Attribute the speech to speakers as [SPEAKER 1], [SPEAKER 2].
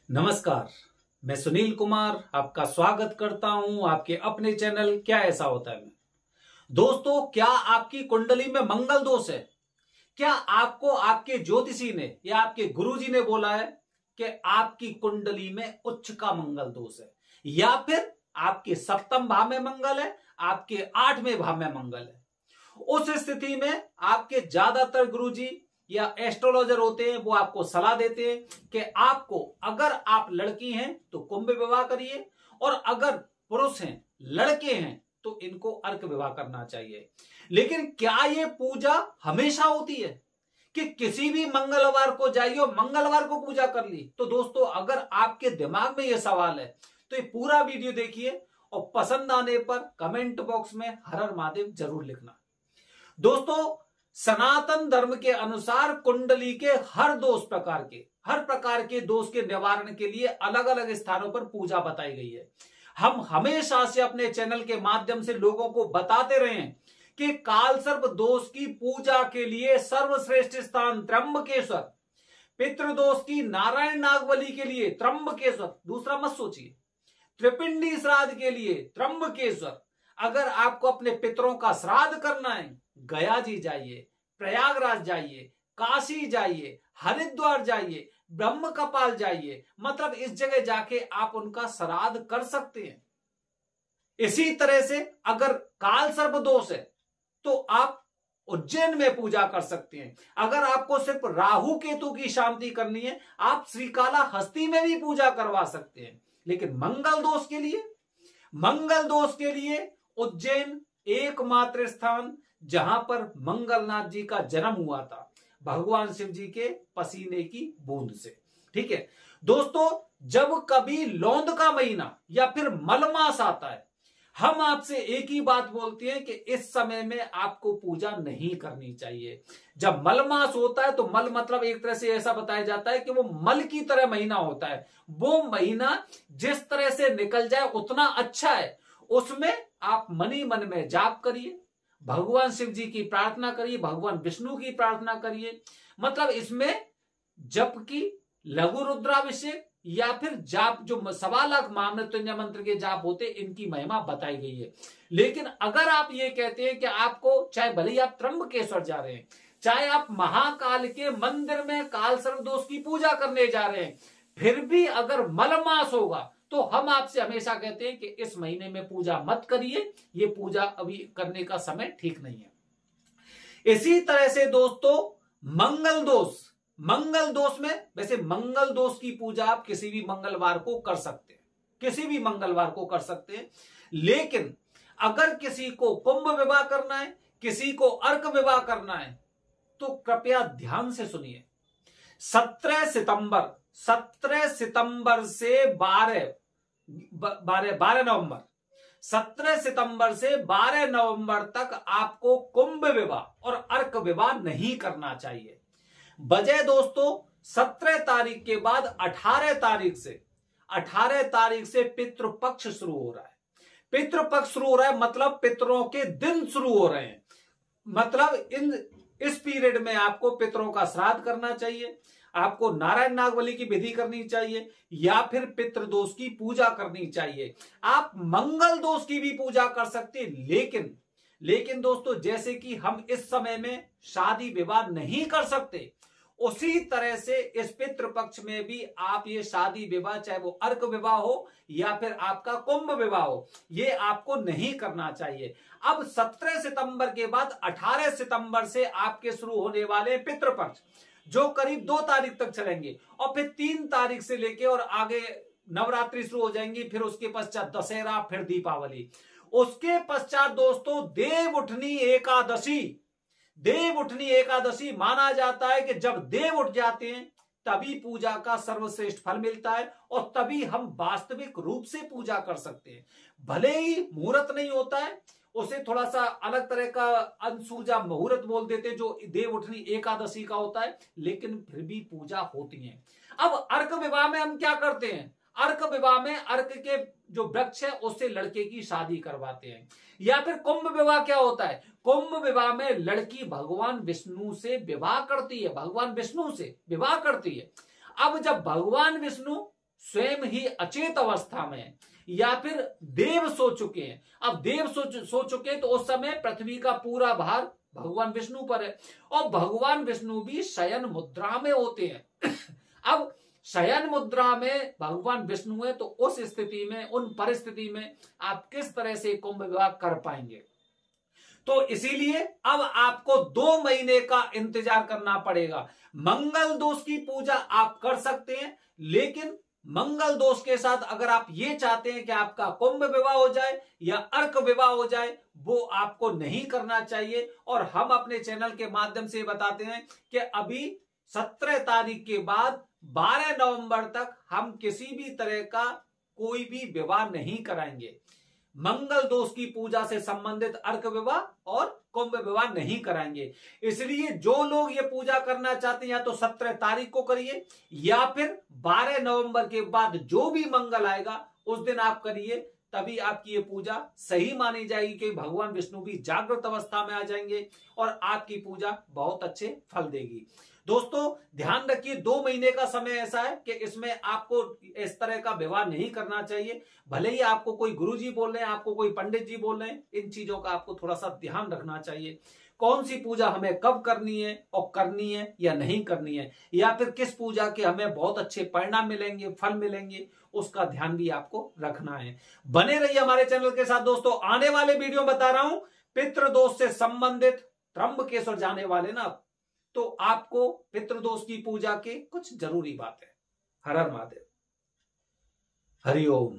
[SPEAKER 1] नमस्कार, मैं सुनील कुमार आपका स्वागत करता हूं आपके अपने चैनल क्या ऐसा होता है में। दोस्तों, क्या आपकी कुंडली में मंगल दोष है? क्या आपको आपके ज्योतिषी ने या आपके गुरुजी ने बोला है कि आपकी कुंडली में उच्च का मंगल दोष है, या फिर आपके सप्तम भाव में मंगल है, आपके 8वें भाव में मंगल है? उस स्थिति में आपके ज्यादातर गुरुजी या एस्ट्रोलॉजर होते हैं, वो आपको सलाह देते हैं कि आपको, अगर आप लड़की हैं तो कुंभ विवाह करिए, और अगर पुरुष हैं, लड़के हैं, तो इनको अर्क विवाह करना चाहिए। लेकिन क्या ये पूजा हमेशा होती है कि किसी भी मंगलवार को जाइए और मंगलवार को पूजा कर ली? तो दोस्तों, अगर आपके दिमाग में यह सवाल है तो ये पूरा वीडियो देखिए और पसंद आने पर कमेंट बॉक्स में हर हर महादेव जरूर लिखना। दोस्तों, सनातन धर्म के अनुसार कुंडली के हर प्रकार के दोष के निवारण के लिए अलग अलग स्थानों पर पूजा बताई गई है। हम हमेशा से अपने चैनल के माध्यम से लोगों को बताते रहे हैं कि कालसर्प दोष की पूजा के लिए सर्वश्रेष्ठ स्थान त्र्यंबकेश्वर, पितृदोष की नारायण नागबली के लिए त्र्यंबकेश्वर, दूसरा मत सोचिए, त्रिपिंडी श्राद्ध के लिए त्र्यंबकेश्वर। अगर आपको अपने पितरों का श्राद्ध करना है, गया जी जाइए, प्रयागराज जाइए, काशी जाइए, हरिद्वार जाइए, ब्रह्म कपाल जाइए, मतलब इस जगह जाके आप उनका श्राद्ध कर सकते हैं। इसी तरह से अगर काल सर्प दोष है तो आप उज्जैन में पूजा कर सकते हैं। अगर आपको सिर्फ राहु केतु की शांति करनी है, आप श्रीकालाहस्ती में भी पूजा करवा सकते हैं। लेकिन मंगल दोष के लिए उज्जैन एकमात्र स्थान जहां पर मंगलनाथ जी का जन्म हुआ था, भगवान शिव जी के पसीने की बूंद से। ठीक है दोस्तों, जब कभी लौंद का महीना या फिर मलमास आता है, हम आपसे एक ही बात बोलते हैं कि इस समय में आपको पूजा नहीं करनी चाहिए। जब मलमास होता है तो मल मतलब एक तरह से ऐसा बताया जाता है कि वो मल की तरह महीना होता है। वो महीना जिस तरह से निकल जाए उतना अच्छा है। उसमें आप मनी मन में जाप करिए, भगवान शिव जी की प्रार्थना करिए, भगवान विष्णु की प्रार्थना करिए। मतलब इसमें जप की, लघु रुद्राभिषेक या फिर जाप, जो 1.25 लाख महामृत्युंजय मंत्र के जाप होते, इनकी महिमा बताई गई है। लेकिन अगर आप ये कहते हैं कि आपको, चाहे भले ही आप त्र्यंबकेश्वर जा रहे हैं, चाहे आप महाकाल के मंदिर में काल सर्प दोष की पूजा करने जा रहे हैं, फिर भी अगर मलमास होगा तो हम आपसे हमेशा कहते हैं कि इस महीने में पूजा मत करिए, ये पूजा अभी करने का समय ठीक नहीं है। इसी तरह से दोस्तों, मंगल दोष में, वैसे मंगल दोष की पूजा आप किसी भी मंगलवार को कर सकते हैं, लेकिन अगर किसी को कुंभ विवाह करना है, किसी को अर्क विवाह करना है, तो कृपया ध्यान से सुनिए। 17 सितंबर से 12 नवंबर तक आपको कुंभ विवाह और अर्क विवाह नहीं करना चाहिए। बजाय दोस्तों 17 तारीख के बाद 18 तारीख से पितृपक्ष शुरू हो रहा है। मतलब पितरों के दिन शुरू हो रहे हैं। मतलब इस पीरियड में आपको पितरों का श्राद्ध करना चाहिए, आपको नारायण नागबली की विधि करनी चाहिए, या फिर पितृदोष की पूजा करनी चाहिए। आप मंगल दोष की भी पूजा कर सकते हैं। लेकिन दोस्तों, जैसे कि हम इस समय में शादी विवाह नहीं कर सकते, उसी तरह से इस पितृपक्ष में भी आप ये शादी विवाह, चाहे वो अर्क विवाह हो या फिर आपका कुंभ विवाह हो, ये आपको नहीं करना चाहिए। अब 17 सितंबर के बाद 18 सितंबर से आपके शुरू होने वाले पितृपक्ष, जो करीब 2 तारीख तक चलेंगे, और फिर 3 तारीख से लेके और आगे नवरात्रि शुरू हो जाएंगी, फिर उसके पश्चात दशहरा, फिर दीपावली। उसके पश्चात दोस्तों देवउठनी एकादशी माना जाता है कि जब देव उठ जाते हैं तभी पूजा का सर्वश्रेष्ठ फल मिलता है, और तभी हम वास्तविक रूप से पूजा कर सकते हैं। भले ही मुहूर्त नहीं होता है, उसे थोड़ा सा अलग तरह का अनसूजा मुहूर्त बोल देते, जो देव उठनी एकादशी का होता है, लेकिन फिर भी पूजा होती है। अब अर्क विवाह में हम क्या करते हैं? अर्क विवाह में अर्क के जो वृक्ष है उससे लड़के की शादी करवाते हैं। या फिर कुंभ विवाह क्या होता है? कुंभ विवाह में लड़की भगवान विष्णु से विवाह करती है, अब जब भगवान विष्णु स्वयं ही अचेत अवस्था में है, या फिर देव सो चुके हैं। अब देव सो चुके हैं तो उस समय पृथ्वी का पूरा भार भगवान विष्णु पर है, और भगवान विष्णु भी शयन मुद्रा में होते हैं। अब शयन मुद्रा में भगवान विष्णु है, तो उस स्थिति में, उन परिस्थिति में आप किस तरह से कुंभ विवाह कर पाएंगे? तो इसीलिए अब आपको 2 महीने का इंतजार करना पड़ेगा। मंगल दोष की पूजा आप कर सकते हैं, लेकिन मंगल दोष के साथ अगर आप ये चाहते हैं कि आपका कुंभ विवाह हो जाए या अर्क विवाह हो जाए, वो आपको नहीं करना चाहिए। और हम अपने चैनल के माध्यम से बताते हैं कि अभी 17 तारीख के बाद 12 नवंबर तक हम किसी भी तरह का कोई भी विवाह नहीं कराएंगे। मंगल दोष की पूजा से संबंधित अर्क विवाह और कुंभ विवाह नहीं कराएंगे। इसलिए जो लोग ये पूजा करना चाहते हैं, या तो 17 तारीख को करिए, या फिर 12 नवंबर के बाद जो भी मंगल आएगा उस दिन आप करिए। तभी आपकी ये पूजा सही मानी जाएगी कि भगवान विष्णु भी जागृत अवस्था में आ जाएंगे और आपकी पूजा बहुत अच्छे फल देगी। दोस्तों ध्यान रखिए, 2 महीने का समय ऐसा है कि इसमें आपको इस तरह का विवाह नहीं करना चाहिए। भले ही आपको कोई गुरुजी बोल रहे हैं, आपको कोई पंडित जी बोल रहे हैं, इन चीजों का आपको थोड़ा सा ध्यान रखना चाहिए। कौन सी पूजा हमें कब करनी है और करनी है या नहीं करनी है, या फिर किस पूजा के हमें बहुत अच्छे परिणाम मिलेंगे, फल मिलेंगे, उसका ध्यान भी आपको रखना है। बने रहिए हमारे चैनल के साथ। दोस्तों आने वाले वीडियो बता रहा हूं पितृदोष से संबंधित, त्र्यंबकेश्वर जाने वाले ना, तो आपको पितृदोष की पूजा के कुछ जरूरी बातें। हर हर महादेव, हरिओम।